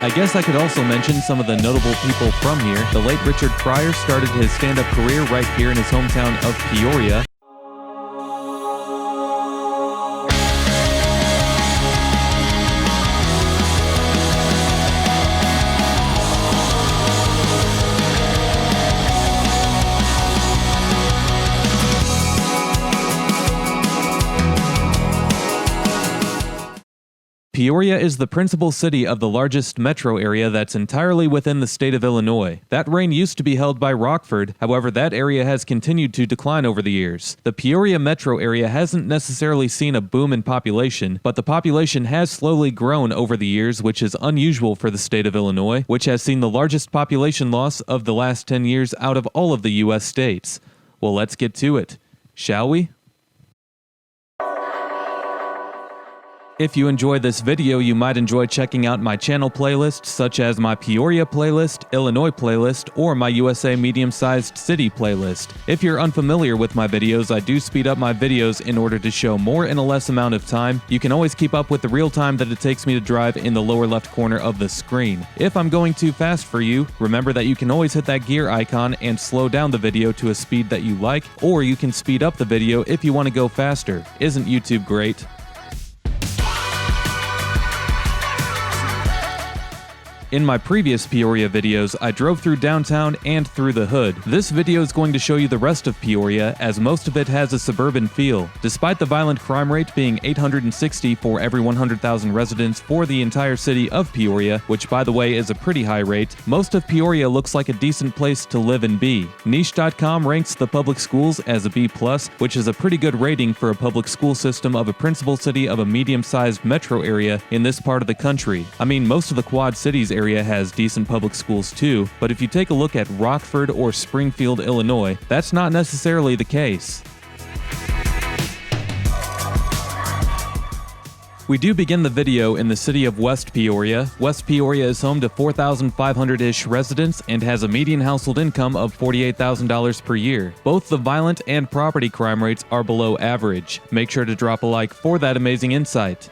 I guess I could also mention some of the notable people from here. The late Richard Pryor started his stand-up career right here in his hometown of Peoria. Peoria is the principal city of the largest metro area that's entirely within the state of Illinois. That reign used to be held by Rockford, however that area has continued to decline over the years. The Peoria metro area hasn't necessarily seen a boom in population, but the population has slowly grown over the years, which is unusual for the state of Illinois, which has seen the largest population loss of the last 10 years out of all of the U.S. states. Well, let's get to it, shall we? If you enjoyed this video, you might enjoy checking out my channel playlists such as my Peoria playlist, Illinois playlist, or my USA medium-sized city playlist. If you're unfamiliar with my videos, I do speed up my videos in order to show more in a less amount of time. You can always keep up with the real time that it takes me to drive in the lower left corner of the screen. If I'm going too fast for you, remember that you can always hit that gear icon and slow down the video to a speed that you like, or you can speed up the video if you want to go faster. Isn't YouTube great? In my previous Peoria videos, I drove through downtown and through the hood. This video is going to show you the rest of Peoria, as most of it has a suburban feel. Despite the violent crime rate being 860 for every 100,000 residents for the entire city of Peoria, which by the way is a pretty high rate, most of Peoria looks like a decent place to live and be. Niche.com ranks the public schools as a B+, which is a pretty good rating for a public school system of a principal city of a medium-sized metro area in this part of the country. I mean, most of the Quad Cities area has decent public schools too, but if you take a look at Rockford or Springfield, Illinois, that's not necessarily the case. We do begin the video in the city of West Peoria. West Peoria is home to 4,500-ish residents and has a median household income of $48,000 per year. Both the violent and property crime rates are below average. Make sure to drop a like for that amazing insight.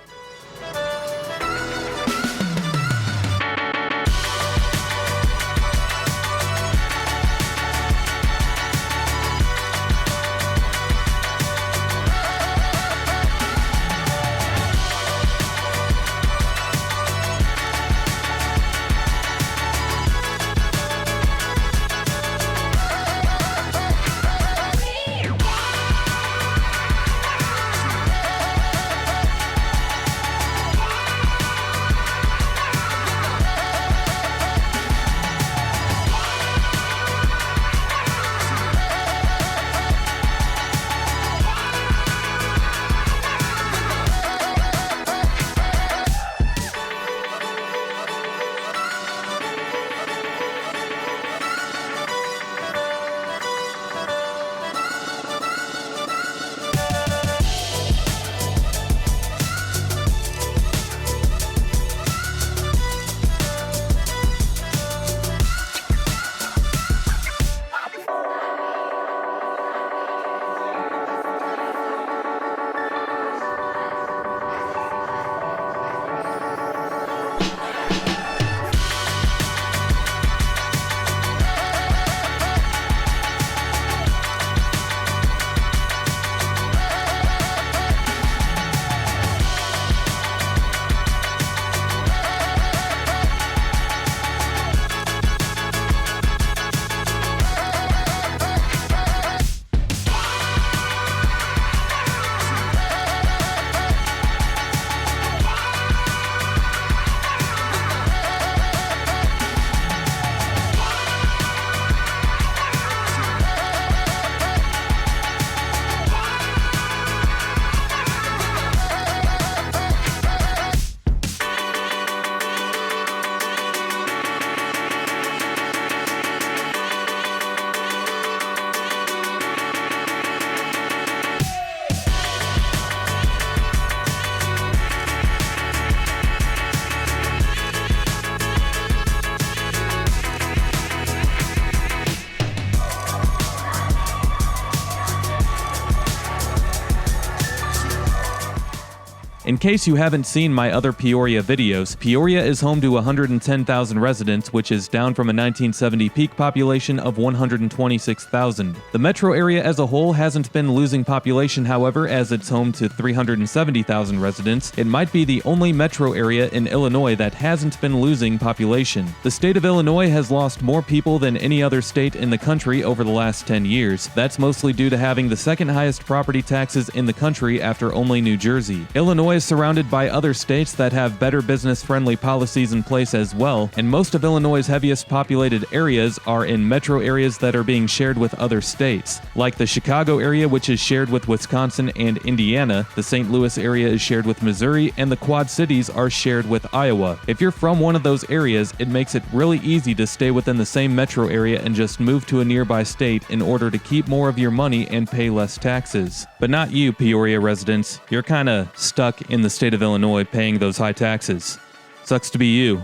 In case you haven't seen my other Peoria videos, Peoria is home to 110,000 residents, which is down from a 1970 peak population of 126,000. The metro area as a whole hasn't been losing population, however, as it's home to 370,000 residents. It might be the only metro area in Illinois that hasn't been losing population. The state of Illinois has lost more people than any other state in the country over the last 10 years. That's mostly due to having the second highest property taxes in the country after only New Jersey. Illinois is surrounded by other states that have better business-friendly policies in place as well, and most of Illinois' heaviest populated areas are in metro areas that are being shared with other states, like the Chicago area, which is shared with Wisconsin and Indiana, the St. Louis area is shared with Missouri, and the Quad Cities are shared with Iowa. If you're from one of those areas, it makes it really easy to stay within the same metro area and just move to a nearby state in order to keep more of your money and pay less taxes. But not you, Peoria residents. You're kinda stuck in the state of Illinois paying those high taxes. Sucks to be you.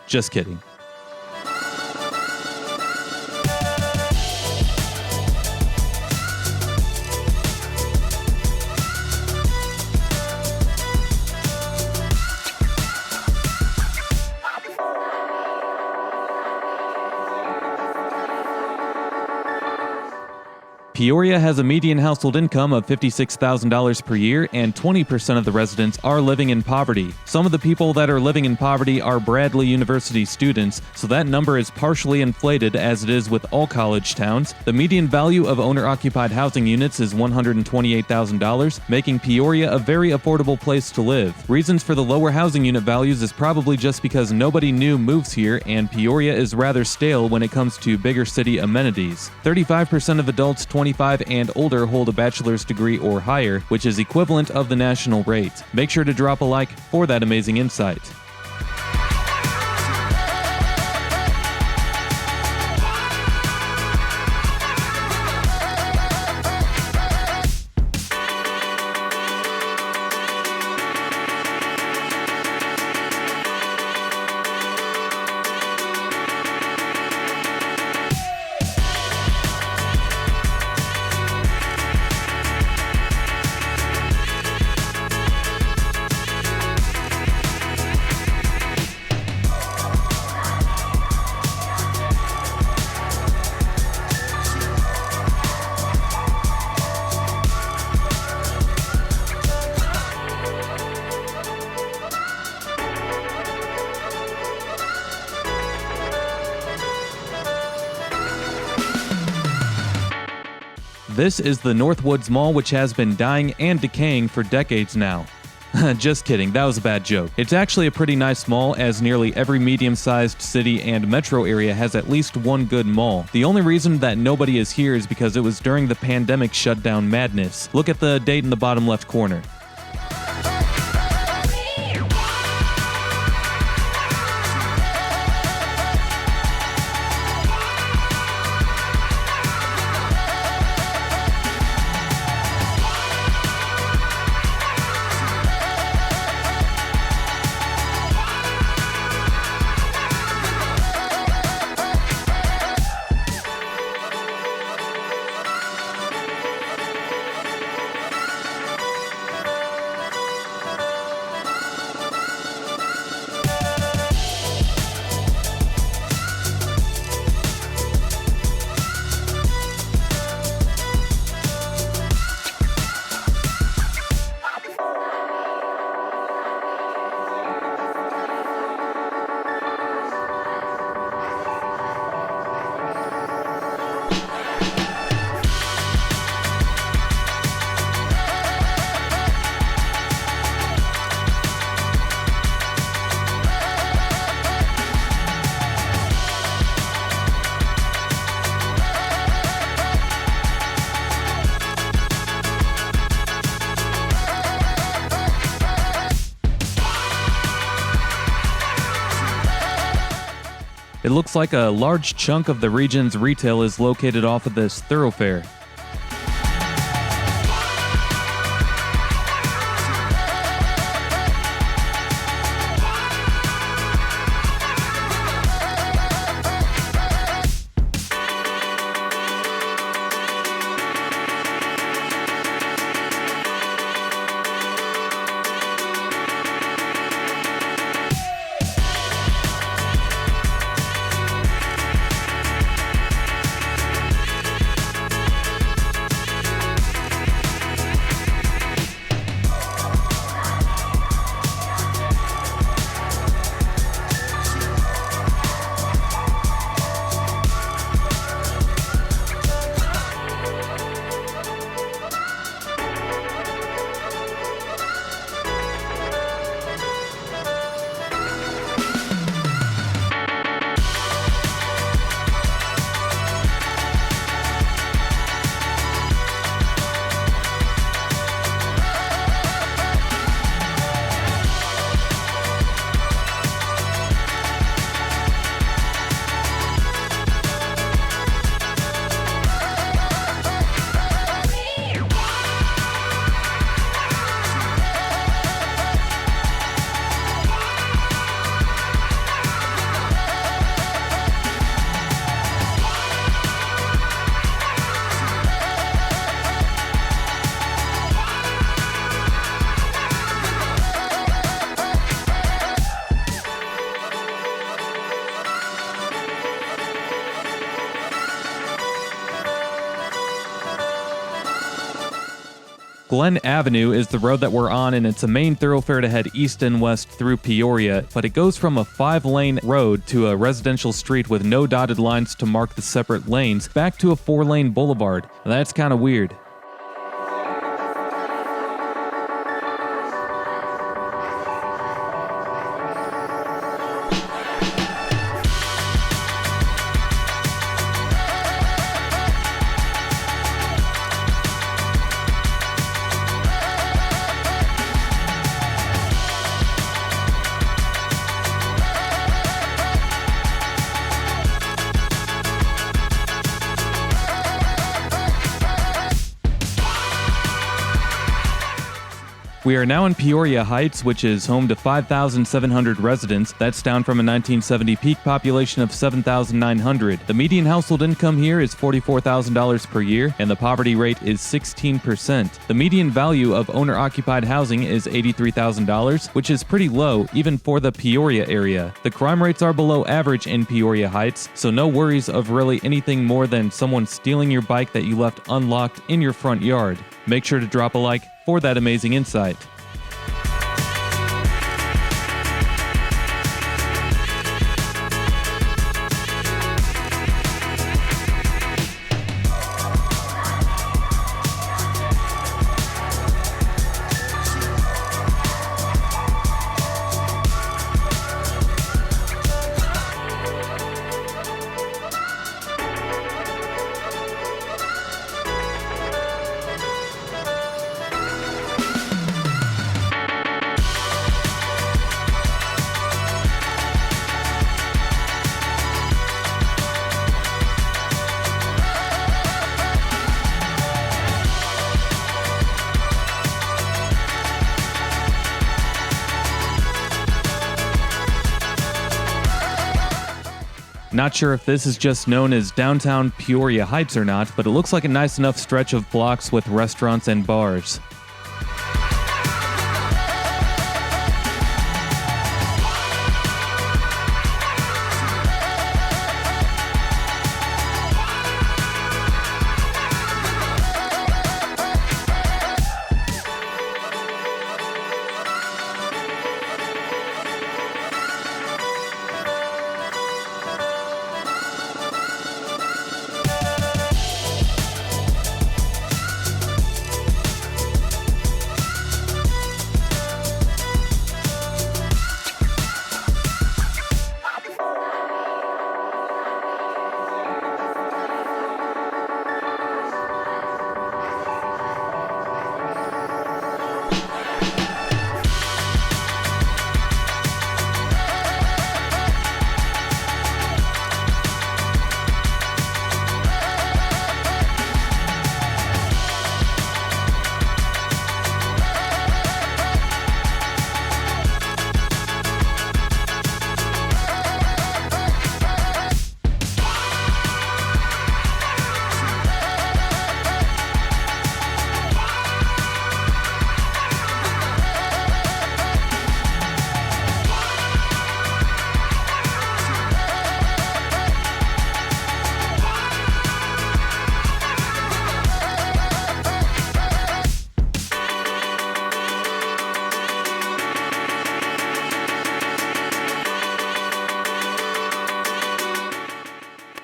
Just kidding. Peoria has a median household income of $56,000 per year, and 20% of the residents are living in poverty. Some of the people that are living in poverty are Bradley University students, so that number is partially inflated as it is with all college towns. The median value of owner-occupied housing units is $128,000, making Peoria a very affordable place to live. Reasons for the lower housing unit values is probably just because nobody new moves here, and Peoria is rather stale when it comes to bigger city amenities. 35% of adults 25 and older hold a bachelor's degree or higher, which is equivalent of the national rate. Make sure to drop a like for that amazing insight. This is the Northwoods Mall, which has been dying and decaying for decades now. Just kidding, that was a bad joke. It's actually a pretty nice mall, as nearly every medium-sized city and metro area has at least one good mall. The only reason that nobody is here is because it was during the pandemic shutdown madness. Look at the date in the bottom left corner. It looks like a large chunk of the region's retail is located off of this thoroughfare. Glen Avenue is the road that we're on, and it's a main thoroughfare to head east and west through Peoria, but it goes from a 5-lane road to a residential street with no dotted lines to mark the separate lanes back to a 4-lane boulevard. That's kind of weird. We are now in Peoria Heights, which is home to 5,700 residents. That's down from a 1970 peak population of 7,900. The median household income here is $44,000 per year, and the poverty rate is 16%. The median value of owner-occupied housing is $83,000, which is pretty low, even for the Peoria area. The crime rates are below average in Peoria Heights, so no worries of really anything more than someone stealing your bike that you left unlocked in your front yard. Make sure to drop a like for that amazing insight. Not sure if this is just known as downtown Peoria Heights or not, but it looks like a nice enough stretch of blocks with restaurants and bars.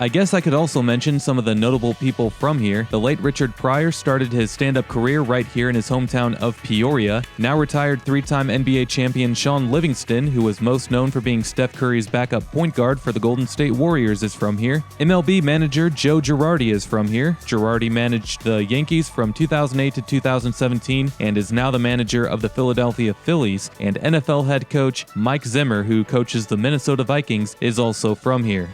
I guess I could also mention some of the notable people from here. The late Richard Pryor started his stand-up career right here in his hometown of Peoria. Now retired 3-time NBA champion Shaun Livingston, who was most known for being Steph Curry's backup point guard for the Golden State Warriors, is from here. MLB manager Joe Girardi is from here. Girardi managed the Yankees from 2008 to 2017 and is now the manager of the Philadelphia Phillies. And NFL head coach Mike Zimmer, who coaches the Minnesota Vikings, is also from here.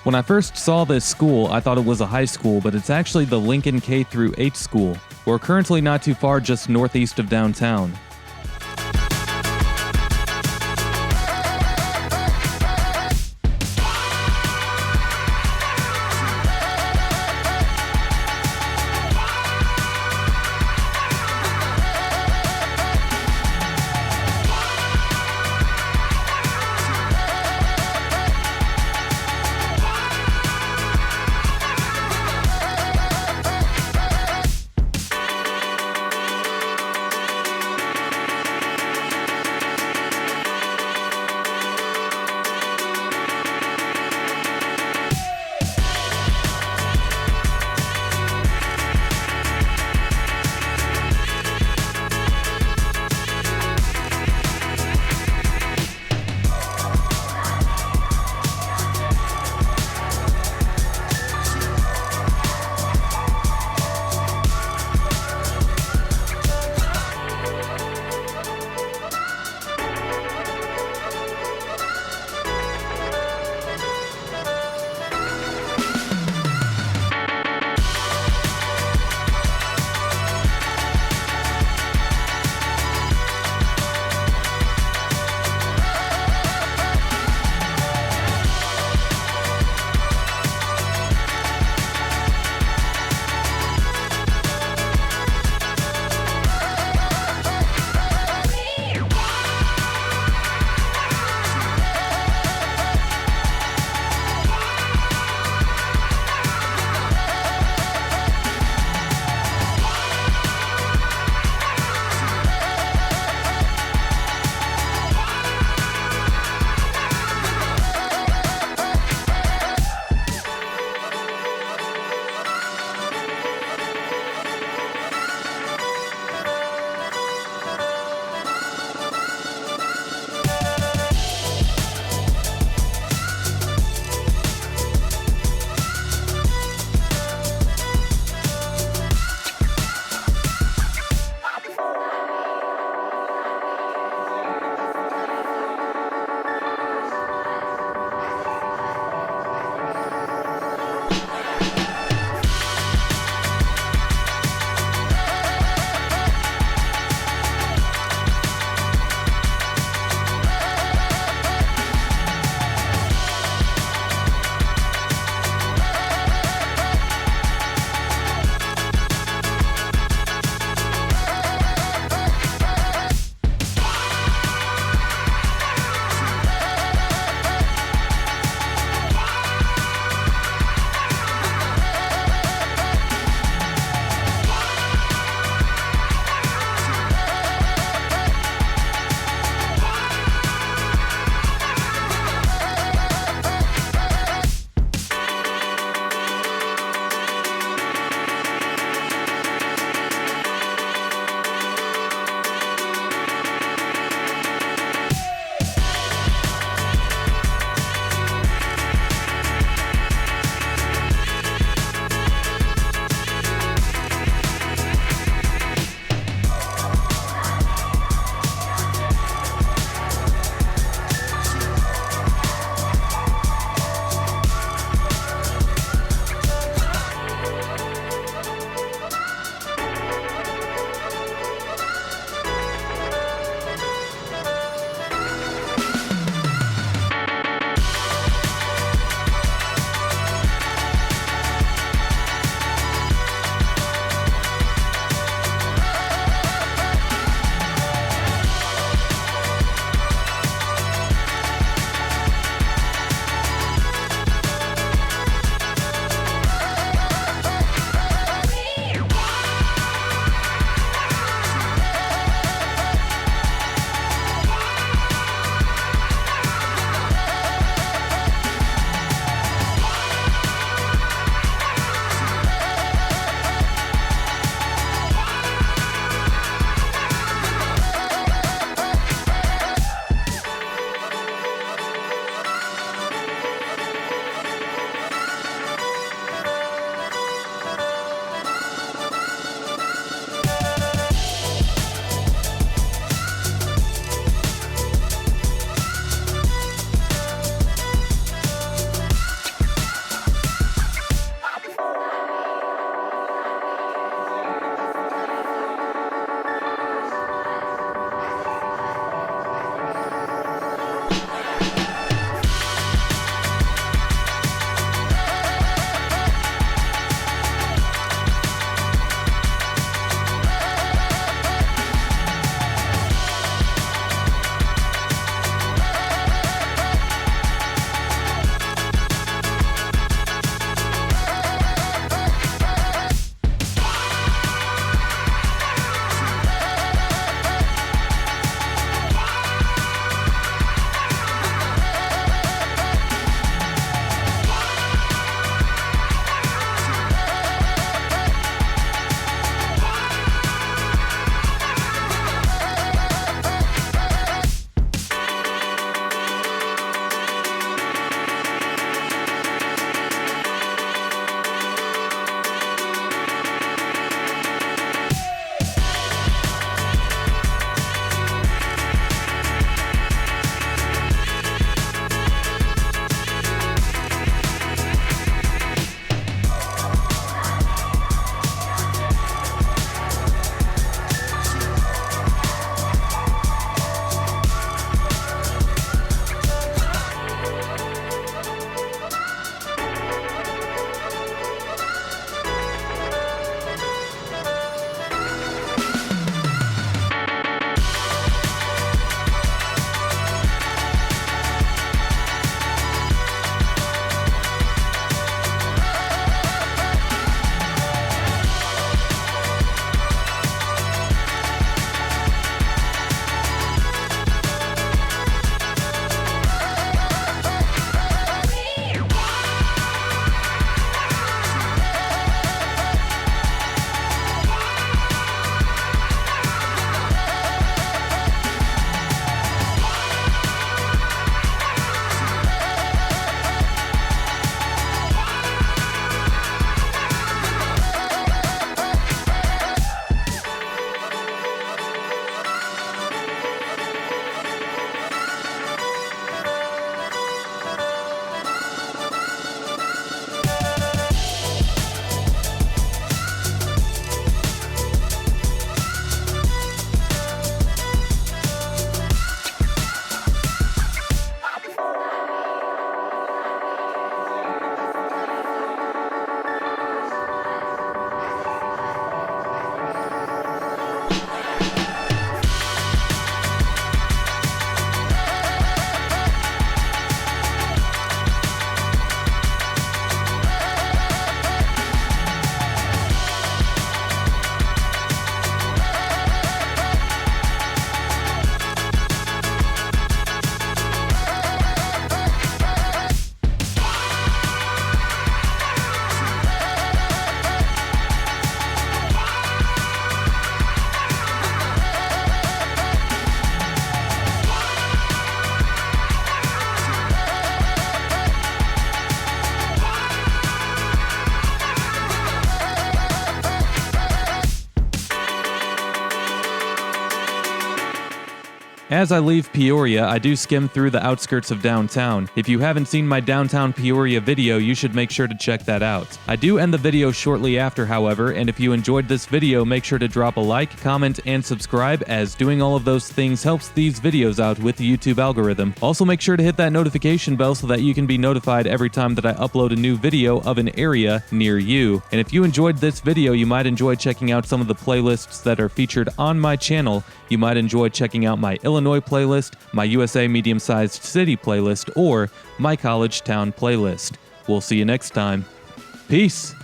When I first saw this school, I thought it was a high school, but it's actually the Lincoln K-8 school. We're currently not too far just northeast of downtown. As I leave Peoria, I do skim through the outskirts of downtown. If you haven't seen my downtown Peoria video, you should make sure to check that out. I do end the video shortly after, however, and if you enjoyed this video, make sure to drop a like, comment, and subscribe, as doing all of those things helps these videos out with the YouTube algorithm. Also, make sure to hit that notification bell so that you can be notified every time that I upload a new video of an area near you. And if you enjoyed this video, you might enjoy checking out some of the playlists that are featured on my channel. You might enjoy checking out my Illinois playlist, my USA medium-sized city playlist, or my college town playlist. We'll see you next time. Peace!